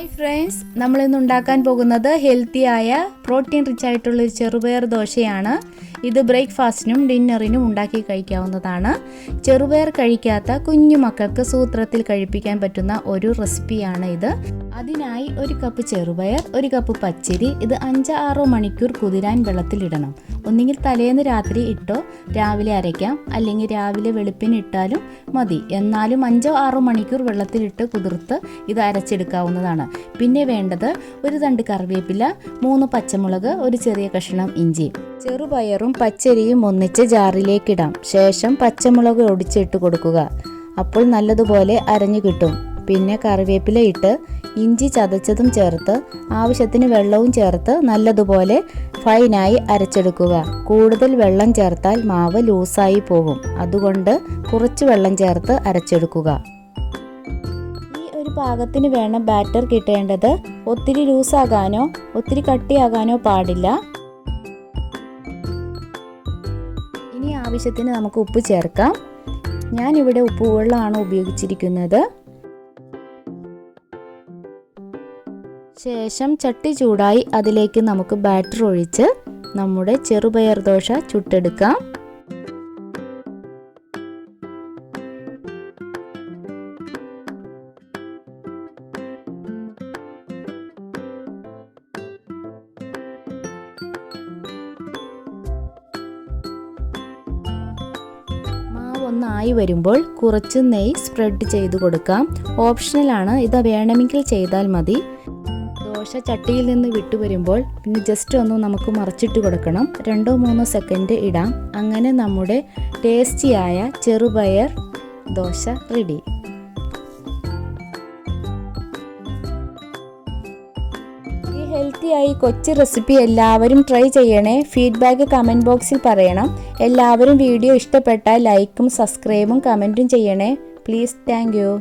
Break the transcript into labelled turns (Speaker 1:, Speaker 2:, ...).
Speaker 1: Hi friends, നമ്മളിന്ന് ഉണ്ടാക്കാൻ പോകുന്നത് ഹെൽത്തിയായ പ്രോട്ടീൻ റിച്ച് ആയിട്ടുള്ള ഒരു ചെറുപയർ ദോശയാണ്. ഇത് ബ്രേക്ക്ഫാസ്റ്റിനും ഡിന്നറിനും ഉണ്ടാക്കി കഴിക്കാവുന്നതാണ്. ചെറുപയർ കഴിക്കാത്ത കുഞ്ഞു മക്കൾക്ക് സൂത്രത്തിൽ കഴിപ്പിക്കാൻ പറ്റുന്ന ഒരു റെസിപ്പിയാണ് ഇത്. അതിനായി 1 കപ്പ് ചെറുപയർ, 1 കപ്പ് പച്ചരി, ഇത് 5-6 മണിക്കൂർ കുതിരാൻ വെള്ളത്തിലിടണം. ഒന്നുകിൽ തലേന്ന് രാത്രി ഇട്ടോ രാവിലെ അരയ്ക്കാം, അല്ലെങ്കിൽ രാവിലെ വെളുപ്പിന് ഇട്ടാലും മതി. എന്നാലും 5-6 മണിക്കൂർ വെള്ളത്തിലിട്ട് കുതിർത്ത് ഇത് അരച്ചെടുക്കാവുന്നതാണ്. പിന്നെ വേണ്ടത് 1 തണ്ട് കറിവേപ്പില, 3 പച്ചമുളക്, 1 ചെറിയ കഷ്ണം ഇഞ്ചി. ചെറുപയറും പച്ചരിയും ഒന്നിച്ച് ജാറിലേക്കിടാം. ശേഷം പച്ചമുളക് ഒടിച്ചിട്ട് കൊടുക്കുക. അപ്പോൾ നല്ലതുപോലെ അരഞ്ഞു കിട്ടും. പിന്നെ കറിവേപ്പില ഇട്ട് ഇഞ്ചി ചതച്ചതും ചേർത്ത് ആവശ്യത്തിന് വെള്ളവും ചേർത്ത് നല്ലതുപോലെ ഫൈനായി അരച്ചെടുക്കുക. കൂടുതൽ വെള്ളം ചേർത്താൽ മാവ് ലൂസായി പോകും. അതുകൊണ്ട് കുറച്ച് വെള്ളം ചേർത്ത് അരച്ചെടുക്കുക. ഈ ഒരു പാകത്തിന് വേണം ബാറ്റർ കിട്ടേണ്ടത്. ഒത്തിരി ലൂസാകാനോ ഒത്തിരി കട്ടിയാകാനോ പാടില്ല. ഇനി ആവശ്യത്തിന് നമുക്ക് ഉപ്പ് ചേർക്കാം. ഞാനിവിടെ ഉപ്പുവെള്ളമാണ് ഉപയോഗിച്ചിരിക്കുന്നത്. ശേഷം ചട്ടി ചൂടായി അതിലേക്ക് നമുക്ക് ബാറ്റർ ഒഴിച്ച് നമ്മുടെ ചെറുപയർ ദോശ ചുട്ടെടുക്കാം. ഒന്നായി വരുമ്പോൾ കുറച്ച് നെയ്യ് സ്പ്രെഡ് ചെയ്ത് കൊടുക്കാം. ഓപ്ഷണലാണ്, ഇത് വേണമെങ്കിൽ ചെയ്താൽ മതി. ദോശ ചട്ടിയിൽ നിന്ന് വിട്ടു വരുമ്പോൾ പിന്നെ ജസ്റ്റ് ഒന്ന് നമുക്ക് മറിച്ചിട്ട് കൊടുക്കണം. 2-3 സെക്കൻഡ് ഇടാം. അങ്ങനെ നമ്മുടെ ടേസ്റ്റിയായ ചെറുപയർ ദോശ റെഡി. ഈ ഹെൽത്തിയായി കൊച്ചു റെസിപ്പി എല്ലാവരും ട്രൈ ചെയ്യണേ. ഫീഡ്ബാക്ക് കമൻറ്റ് ബോക്സിൽ പറയണം. എല്ലാവരും വീഡിയോ ഇഷ്ടപ്പെട്ടാൽ ലൈക്കും സബ്സ്ക്രൈബും കമൻറ്റും ചെയ്യണേ പ്ലീസ്. Thank you.